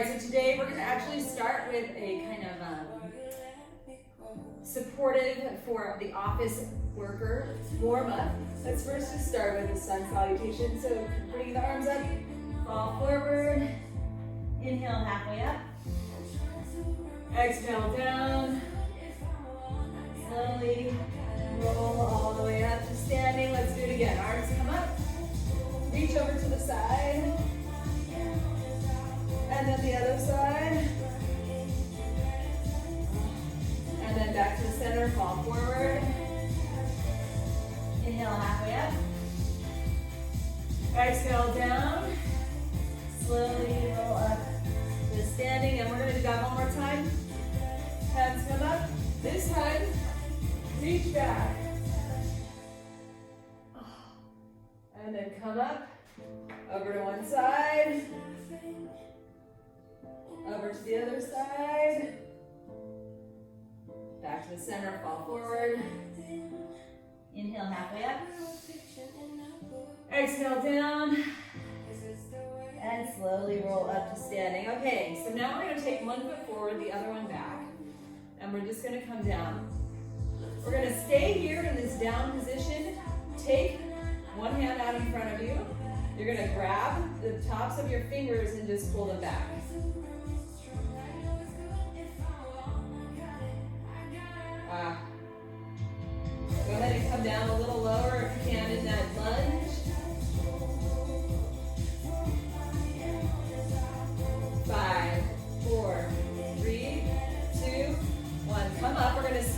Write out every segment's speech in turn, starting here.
So today we're going to actually start with a kind of supportive for the office worker warm-up. Let's first just start with the sun salutation. So bring the arms up, fall forward, inhale halfway up, exhale down, slowly roll all the way up to standing. Let's do it again. Arms come up, reach over to the side, and then the other side. And then back to the center, fall forward. Inhale halfway up. Exhale down. Slowly roll up to standing. And we're going to do that one more time. Hands come up. This time, reach back. And then come up. Over to one side. Over to the other side. Back to the center, fall forward. Inhale halfway up. Exhale down. And slowly roll up to standing. Okay, so now we're going to take one foot forward, the other one back. And we're just going to come down. We're going to stay here in this down position. Take one hand out in front of you. You're going to grab the tops of your fingers and just pull them back. Go ahead and come down a little lower if you can in that lunge. 5, 4, 3, 2, 1. Come up. We're going to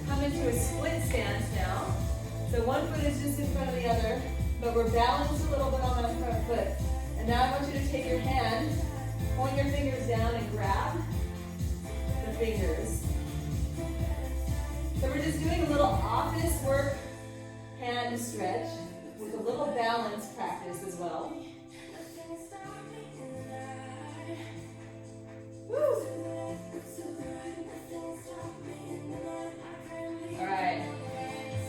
come into a split stance now. So one foot is just in front of the other, but we're balanced a little bit on that front foot. And now I want you to take your hand, point your fingers down and grab the fingers. So we're just doing a little office work hand stretch with a little balance practice as well. Woo. All right.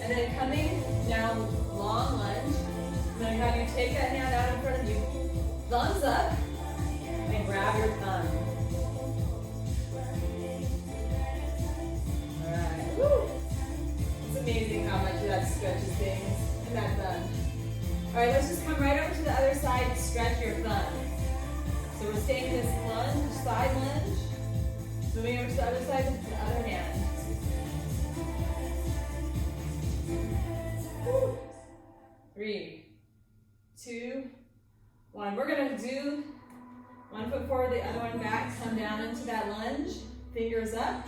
And then coming down, long lunge. I'm going to have you take that hand out in front of you. Thumbs up and grab your thumb. Woo. It's amazing how much that stretches things in that thumb. All right, let's just come right over to the other side, stretch your thumb. So we're staying in this lunge, side lunge, moving over to the other side with the other hand. Woo. 3, 2, 1. We're gonna do one foot forward, the other one back, come down into that lunge, fingers up.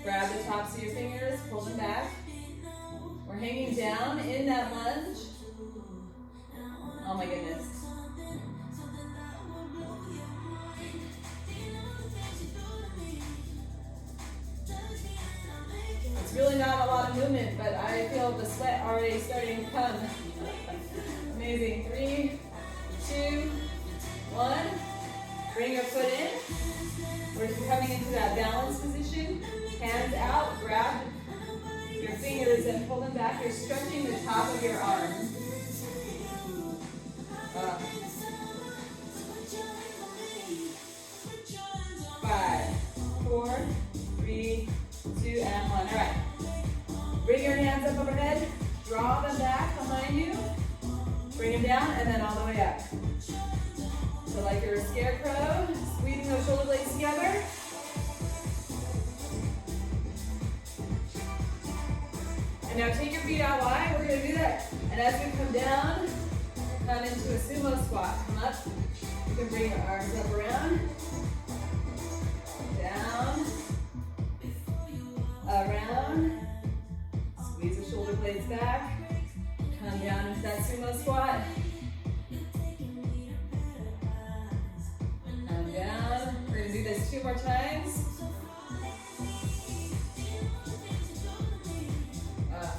Grab the tops of your fingers, pull them back. We're hanging down in that lunge. Oh my goodness. It's really not a lot of movement, but I feel the sweat already starting to come. Amazing. 3, 2, 1. Bring your foot in. We're just coming into that balance position. Hands out, grab your fingers and pull them back. You're stretching the top of your arms. 5, 4, 3, 2, and 1. All right. Bring your hands up overhead. Draw them back behind you. Bring them down and then all the way up. So like you're a scarecrow, squeezing those shoulder blades together. And now take your feet out wide. We're going to do that. And as we come down, come into a sumo squat. Come up. You can bring your arms up around. Down. Around. Squeeze the shoulder blades back. Come down into that sumo squat. Come down. We're going to do this 2 more times.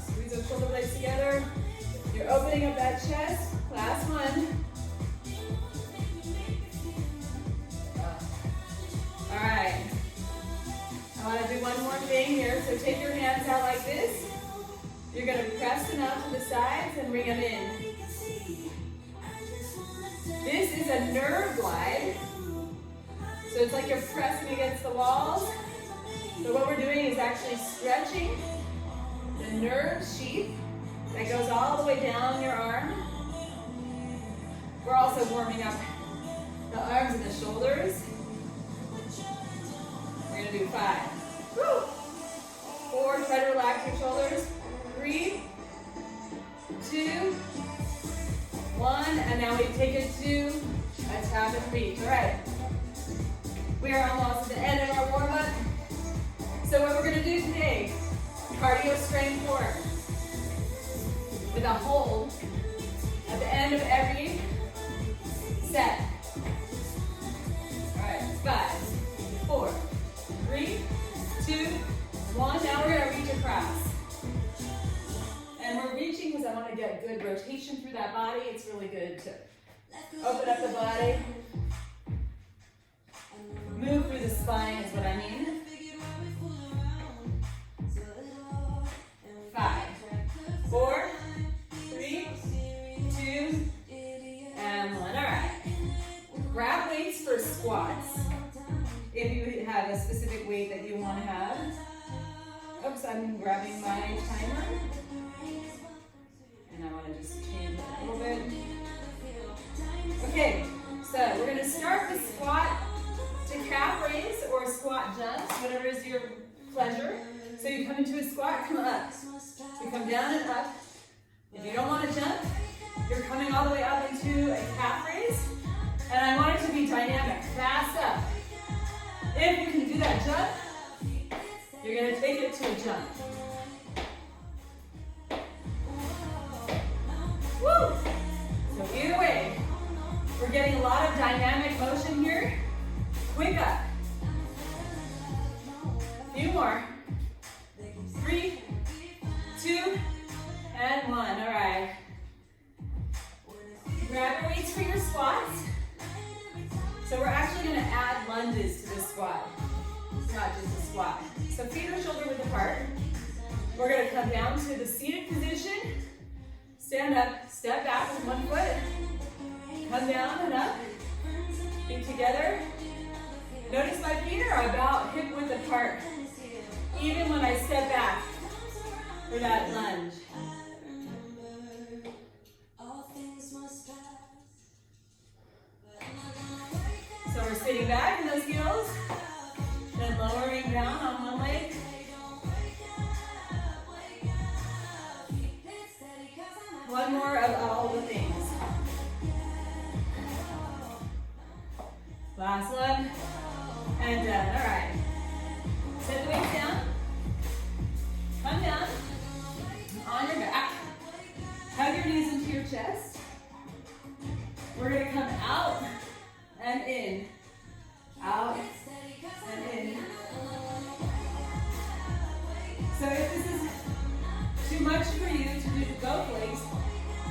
Squeeze those shoulder blades together. You're opening up that chest. Last one. All right. I want to do one more thing here. So take your hands out like this. You're going to press them out to the sides and bring them in. This is a nerve glide. So it's like you're pressing against the walls. So what we're doing is actually stretching the nerve sheath that goes all the way down your arm. We're also warming up the arms and the shoulders. We're gonna do 5. Woo! 4, try to relax your shoulders. 3, 2, 1, and now we take it to a tap and reach. All right. We are almost at the end of our warm-up. So what we're gonna do today, cardio strength core with a hold at the end of every set. All right, 5, 4, 3, 2, 1. Now we're gonna reach across. And we're reaching because I want to get good rotation through that body. It's really good to open up the body. Move through the spine is what I mean. 5, 4, 3, 2, and 1. All right. Grab weights for squats. If you have a specific weight that you want to have. Oops, I'm grabbing my timer. And I want to just change it a little bit. Okay, so we're going to start with squat to calf raise or squat jumps, whatever is your pleasure. So you come into a squat, come up. You come down and up. If you don't want to jump, you're coming all the way up into a calf raise. And I want it to be dynamic, fast up. If you can do that jump, you're going to take it to a jump. Woo! So either way, we're getting a lot of dynamic motion here. Quick up. Few more. 3, 2, and 1. All right. Grab your weights for your squats. So we're actually going to add lunges to this squat. It's not just a squat. So feet are shoulder width apart. We're going to come down to the seated position. Stand up, step back with one foot. Come down and up. Feet together. Notice my feet are about hip width apart. Even when I step back for that lunge. So we're sitting back in those heels, then lowering down on one leg. One more of all the things. Last one, and done. All right. Set the weights down. Come down on your back. Hug your knees into your chest. We're going to come out and in. Out and in. So if this is too much for you to do both legs,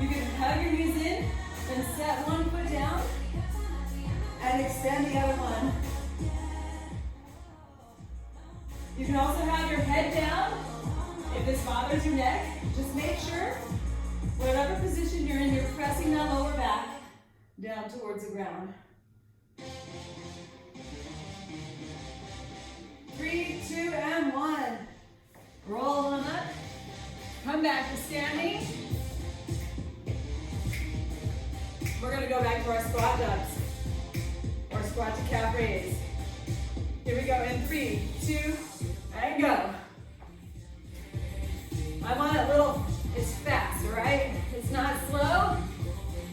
you can hug your knees in and set one foot down and extend the other one. You can also have your head down. If this bothers your neck, just make sure whatever position you're in, you're pressing that lower back down towards the ground. 3, 2, and 1. Roll on up. Come back to standing. We're going to go back to our squat jumps or squat to calf raise. Here we go in 3, 2, and go. I want it it's fast, all right? It's not slow.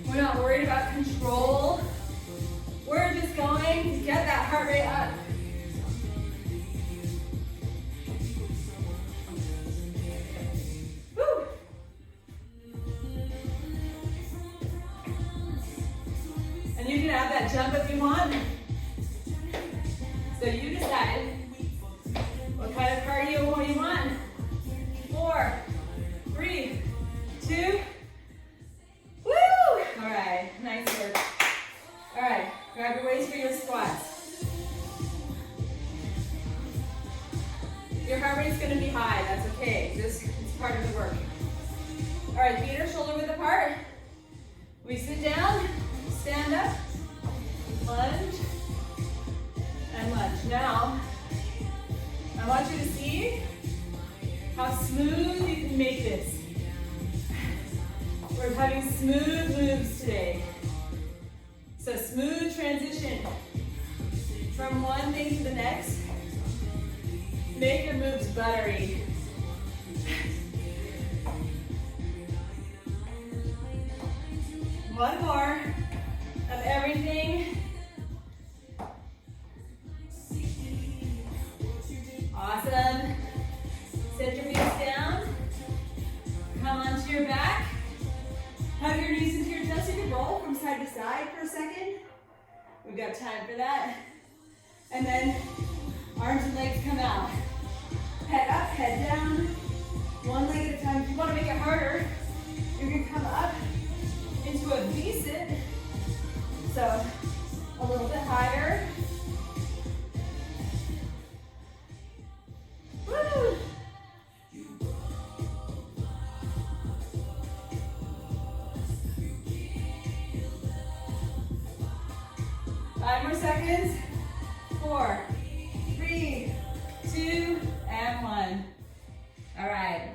We're not worried about control. We're just going to get that heart rate up. Woo! And you can add that jump if you want. So you decide what kind of cardio you want. 4, 3, 2. Woo! All right, nice work. All right, grab your weights for your squats. Your heart rate's gonna be high, that's okay. This is part of the work. All right, feet are shoulder width apart. We sit down, stand up, lunge, Now, I want you to see how smooth you can make this. We're having smooth moves today. So smooth transition from one thing to the next. Make your moves buttery. One more of everything. Awesome. Set your knees down. Come onto your back. Hug your knees into your chest. You can roll from side to side for a second. We've got time for that. And then arms and legs come out. Head up, head down. One leg at a time. If you want to make it harder, you can come up into a V-sit. So a little bit higher. Woo! 5 more seconds. 4, 3, 2, and 1. All right.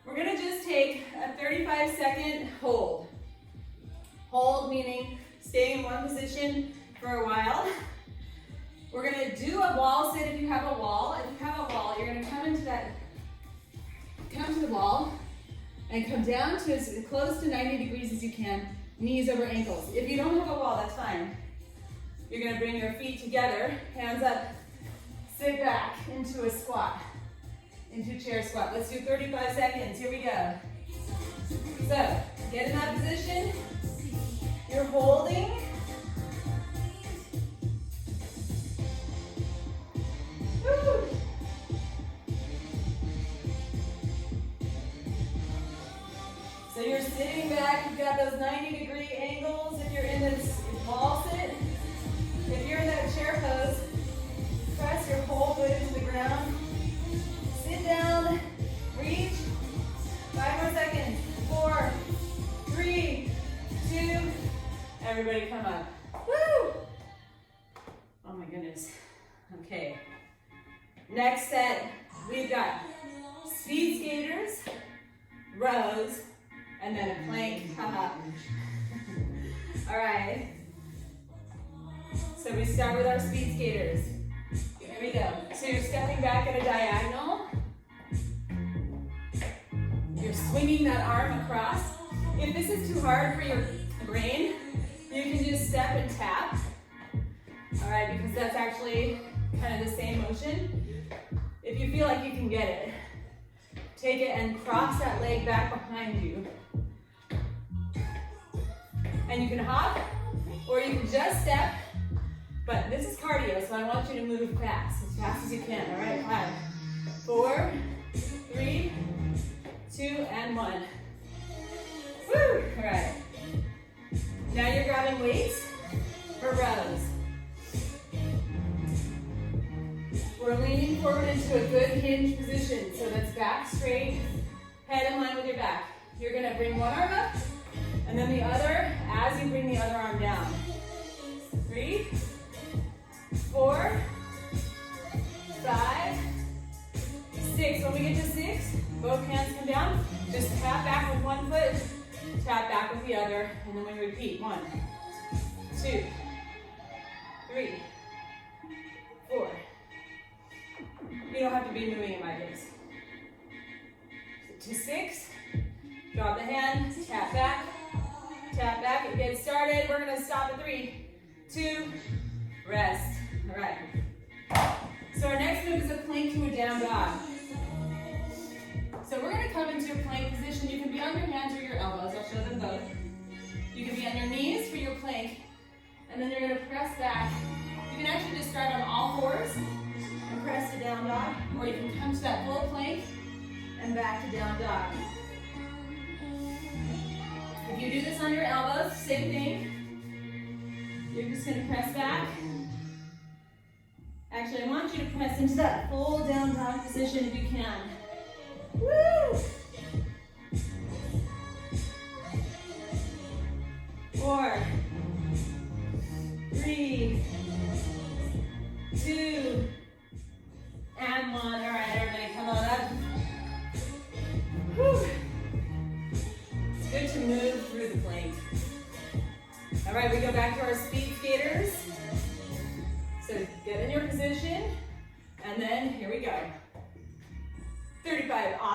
We're gonna just take a 35-second hold. Hold meaning stay in one position for a while. We're gonna do a wall sit if you have a wall. If you have a wall, you're gonna come to the wall and come down to as close to 90 degrees as you can, knees over ankles. If you don't have a wall, that's fine. You're gonna bring your feet together, hands up, sit back into a squat, into chair squat. Let's do 35 seconds, here we go. So, get in that position, you're holding. Woo. So you're sitting back, you've got those 90-degree angles if you're in this wall sit. If you're in that chair pose, press your whole foot into the ground. Sit down, reach. 5 more seconds. 4, 3, 2. Everybody come up. Woo! Oh my goodness. Okay. Next set, we've got speed skaters, rows, and then a plank. Haha. All right. So we start with our speed skaters. Here we go. So you're stepping back at a diagonal. You're swinging that arm across. If this is too hard for your brain, you can just step and tap. All right, because that's actually kind of the same motion. If you feel like you can get it, take it and cross that leg back behind you. And you can hop, or you can just step, but this is cardio, so I want you to move fast as you can, all right? 5, 4, 3, 2, and 1. Woo, all right. Now you're grabbing weights for rows. We're leaning forward into a good hinge position, so that's back straight, head in line with your back. You're gonna bring one arm up, and then the other as you bring the other arm down. 3, 4, 5, 6. When we get to 6, both hands come down. Just tap back with one foot, tap back with the other, and then we repeat. 1, 2, 3, 4. You don't have to be moving in my case. To 6, drop the hand, tap back, and get started. We're gonna stop at 3, 2, rest. All right. So our next move is a plank to a down dog. So we're gonna come into a plank position. You can be on your hands or your elbows. I'll show them both. You can be on your knees for your plank, and then you're gonna press back. You can actually just start on all fours and press to down dog, or you can come to that full plank and back to down dog. If you do this on your elbows, same thing. You're just gonna press back. Actually, I want you to press into that full down dog position if you can. Woo! 4, 3,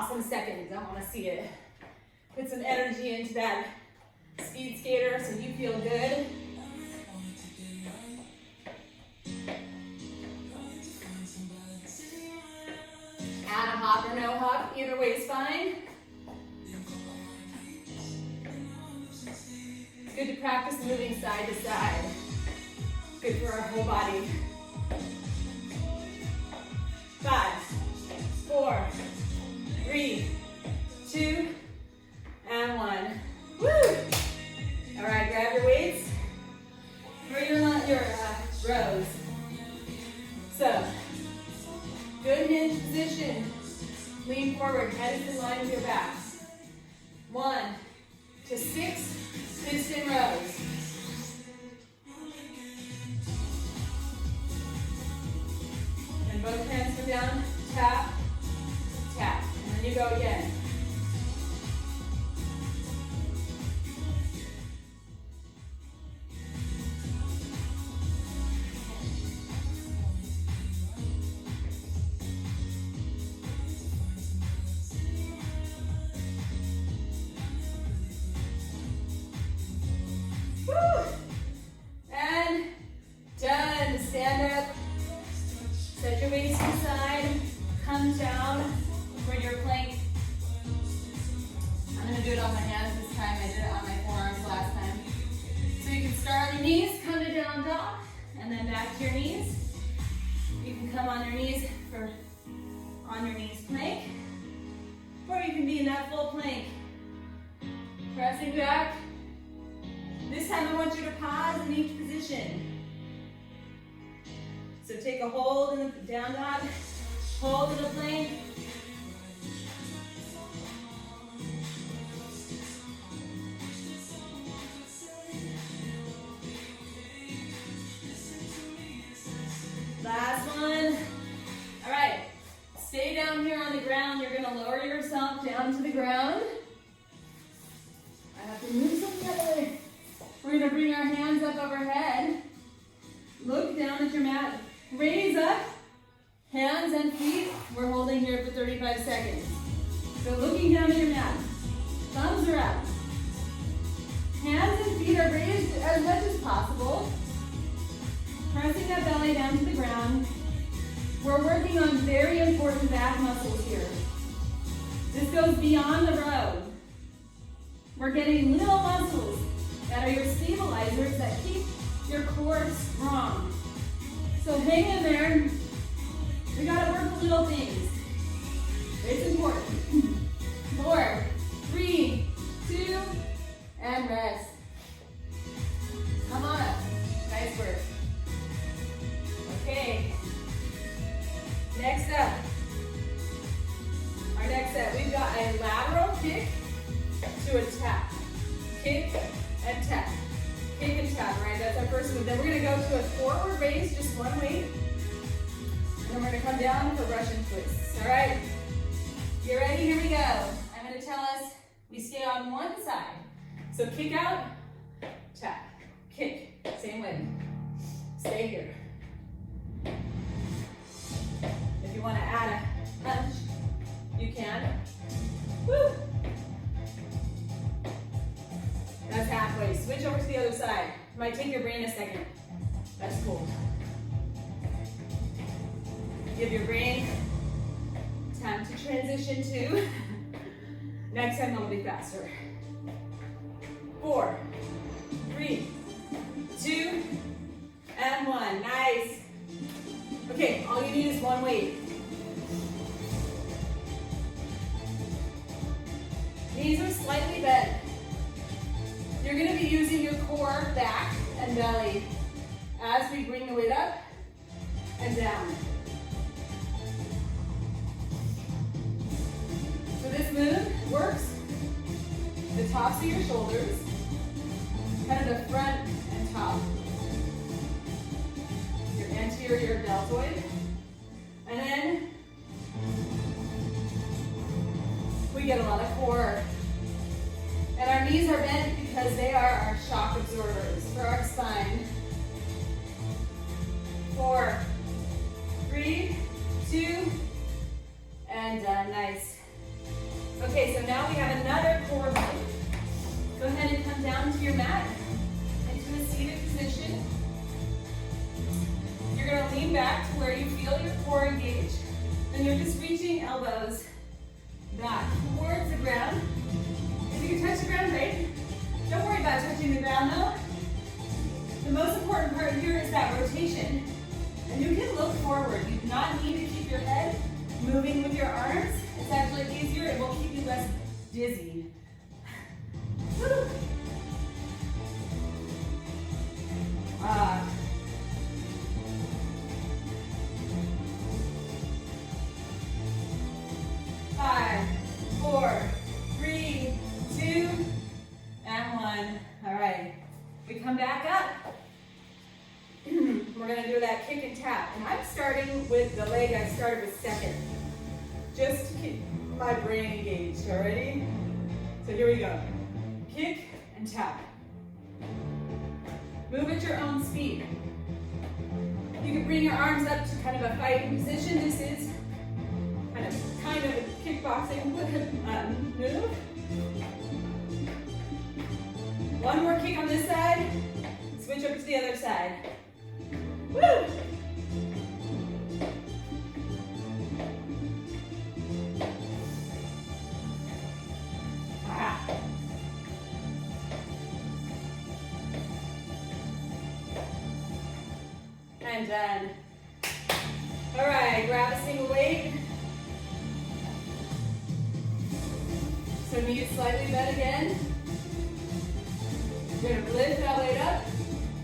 awesome seconds. I want to see it. Put some energy into that speed skater so you feel good. Add a hop or no hop, either way is fine. It's good to practice moving side to side. Good for our whole body. 5, 4, 3, 2, and 1. Woo! All right, grab your weights for your rows. So, good hinge position. Lean forward, head is in line with your back. 1 to 6 piston rows. And both hands go down, tap, tap. And then you go again. And done. Stand up. Set your weights to the side. Come down for your plank. I'm going to do it on my hands this time. I did it on my forearms last time. So you can start on your knees, come to down dog, and then back to your knees. You can come on your knees for on your knees plank. Or you can be in that full plank. Pressing back. This time I want you to pause in each position. So take a hold in the down dog, hold in the plank. Last one. All right, stay down here on the ground. You're gonna lower yourself down to the ground. I have to move something out of the way. We're going to bring our hands up overhead. Look down at your mat. Raise up. Hands and feet. We're holding here for 35 seconds. So looking down at your mat. Thumbs are up. Hands and feet are raised as much as possible. Pressing that belly down to the ground. We're working on very important back muscles here. This goes beyond the row. We're getting little muscles that are your stabilizers that keep your core strong. So hang in there. We gotta work the little things. It's important. 4, 3, 2, and rest. Come on up. Nice work. Okay. Next up. Our next set, we've got a lateral kick to a tap. Kick and tap. Kick and tap, right? That's our first move. Then we're going to go to a forward raise, just one weight. And then we're going to come down for Russian twists. All right? Get ready? Here we go. I'm going to tell us we stay on one side. So kick out, tap, kick. Same way. Stay here. If you want to add a punch, you can. Woo! That's halfway. Switch over to the other side. Might take your brain a second. That's cool. Give your brain time to transition to. Next time it'll be faster. 4, 3, 2, and 1. Nice. Okay, all you need is one weight. Knees are slightly bent. You're going to be using your core, back, and belly as we bring the weight up and down. So this move works the tops of your shoulders, kind of the front and top, your anterior deltoid, and then we get a lot of core. And our knees are bent because they are our shock absorbers for our spine. 4, 3, 2, and done. Nice. back to where you feel your core engaged. And you're just reaching elbows back towards the ground. If you can touch the ground, great. Don't worry about touching the ground though. The most important part here is that rotation. And you can look forward. You do not need to keep your head moving with your arms. It's actually easier. It will keep you less dizzy. Woo. 5, 4, 3, 2, and 1. All right. We come back up. We're going to do that kick and tap. And I'm starting with the leg I started with second. Just to keep my brain engaged. Alrighty? So here we go. Kick and tap. Move at your own speed. You can bring your arms up to kind of a fighting position. This is kind of a kickboxing move. One more kick on this side. Switch over to the other side. Woo! And done. All right, grab a single weight. So knees slightly bent again. You're gonna lift that weight up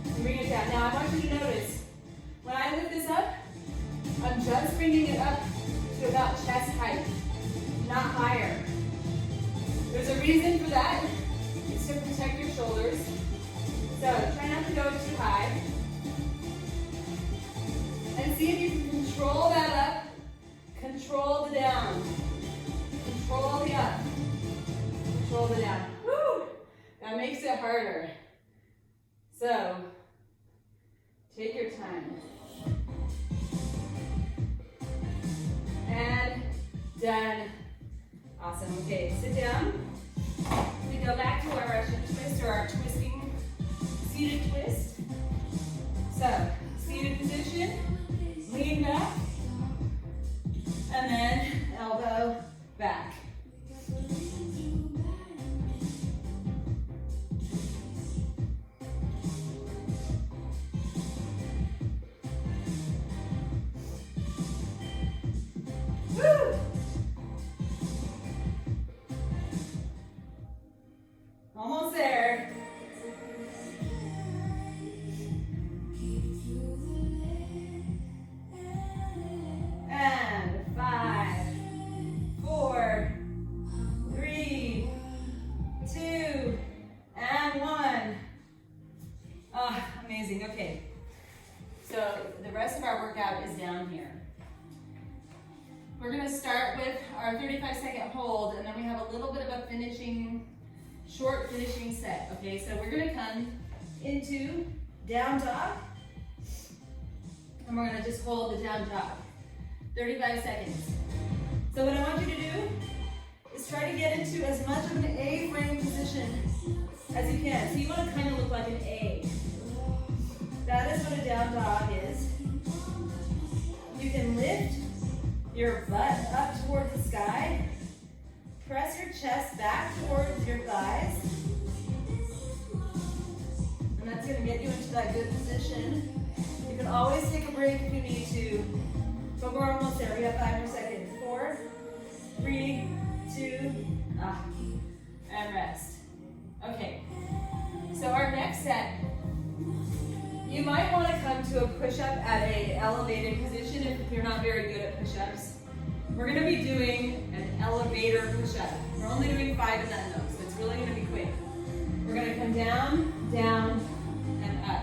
and bring it down. Now I want you to notice, when I lift this up, I'm just bringing it up to about chest height, not higher. There's a reason for that. It's to protect your shoulders. So try not to go too high. And see if you can control that up, control the down, control the up, control the down. Woo! That makes it harder. So, take your time. And done. Awesome. Okay, sit down. We go back to our Russian twist or our twisting seated twist. So, seated position. Lean back, and then elbow back. Woo! Almost there. And 5, 4, 3, 2, and 1. Ah, amazing. Okay. So the rest of our workout is down here. We're going to start with our 35-second hold, and then we have a little bit of a short finishing set. Okay, so we're going to come into down dog, and we're going to just hold the down dog. 35 seconds. So what I want you to do is try to get into as much of an A-frame position as you can. So you want to kind of look like an A. That is what a down dog is. You can lift your butt up towards the sky. Press your chest back towards your thighs. And that's going to get you into that good position. You can always take a break if you need to. But we're almost there. We have 5 more seconds. 4, 3, 2, and rest. Okay. So our next set, you might want to come to a push-up at an elevated position if you're not very good at push-ups. We're going to be doing an elevator push-up. We're only doing 5 of them though, so it's really going to be quick. We're going to come down, down, and up.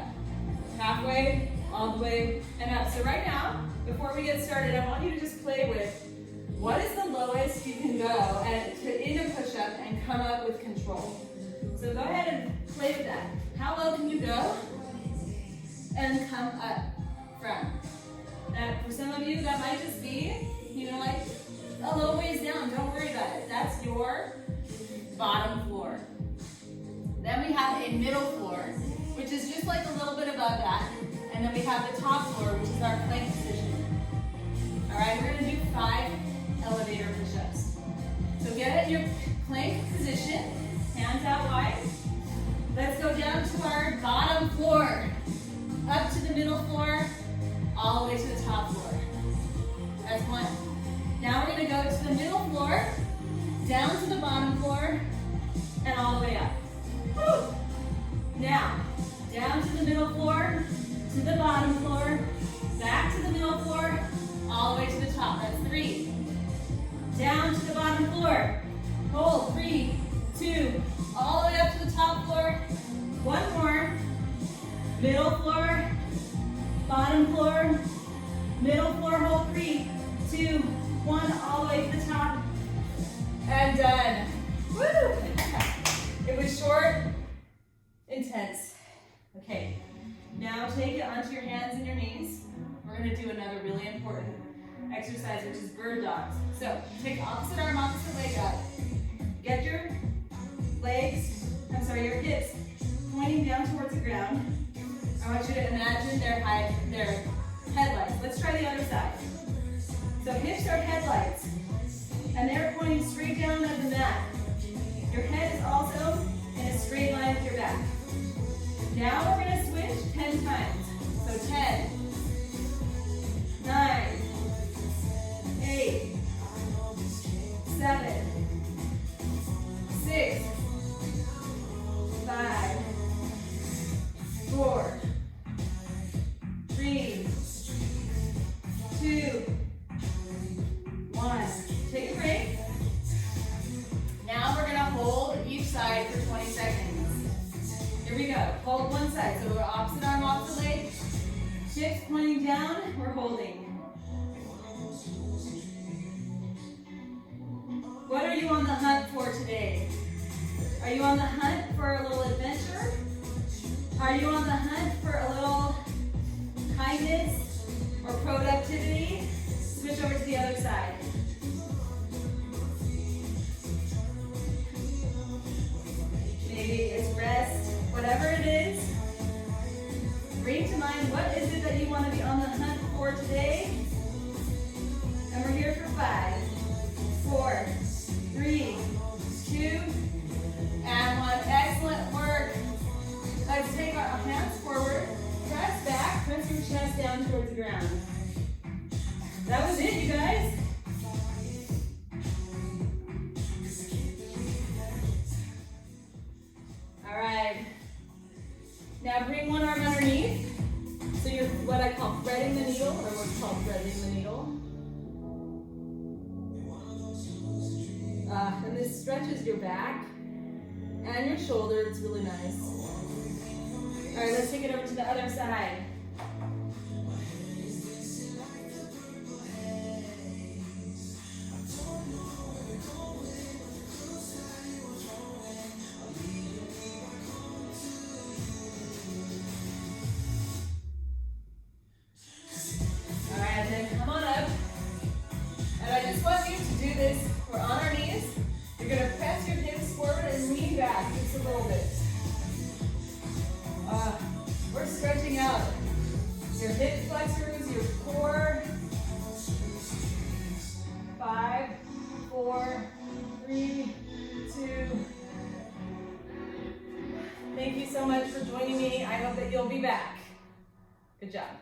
Halfway, all the way, and up. So right now, before we get started, I want you to just play with what is the lowest you can go in a push-up and come up with control. So go ahead and play with that. How low can you go and come up from? And for some of you, that might just be, like a little ways down. Don't worry about it. That's your bottom floor. Then we have a middle floor, which is just like a little bit above that. And And then we have the top floor, which is our plank position. All right, we're gonna do 5 elevator push-ups. So get in your plank position, hands out wide. Let's go down to our bottom floor, up to the middle floor, all the way to the top floor. That's 1. Now we're gonna go to the middle floor, down to the bottom floor, and all the way up. Woo! Now, down to the middle floor, to the bottom floor, back to the middle floor, all the way to the top. That's 3. Down to the bottom floor. Hold. 3, 2, all the way up to the top floor. 1 more. Middle floor, bottom floor, middle floor, hold. 3, 2, 1, all the way to the top. And done. Woo! It was short, intense. Okay, now take it onto your hands and your knees. We're gonna do another really important exercise, which is bird dogs. So take opposite arm, opposite leg up. Get your your hips pointing down towards the ground. I want you to imagine their headlights. Let's try the other side. So hips are headlights, and they're pointing straight down at the mat. Your head is also in a straight line with your back. Now we're going to switch 10 times. So 10, 9, 8, 7, 6, 5, 4, 3, 2, 1. Take a break. Now we're going to hold each side for 20 seconds. Here we go. Hold one side. So we're opposite arm, opposite leg. Hips pointing down. We're holding. What are you on the hunt for today? Are you on the hunt for a little adventure? Are you on the hunt for a little kindness or productivity? Switch over to the other side. Maybe it's rest, whatever it is. Bring to mind, what is it that you want to be on the hunt for today? And we're here for 5, 4, 3, 2, and 1. Excellent work. Let's take our hands forward, press back, press your chest down towards the ground. That was it, you guys. All right. Now bring one arm underneath. So you're what I call threading the needle, or what's called threading the needle. And this stretches your back and your shoulder. It's really nice. All right, let's take it over to the other side. We're stretching out your hip flexors, your core. 5, 4, 3, 2. Thank you so much for joining me. I hope that you'll be back. Good job.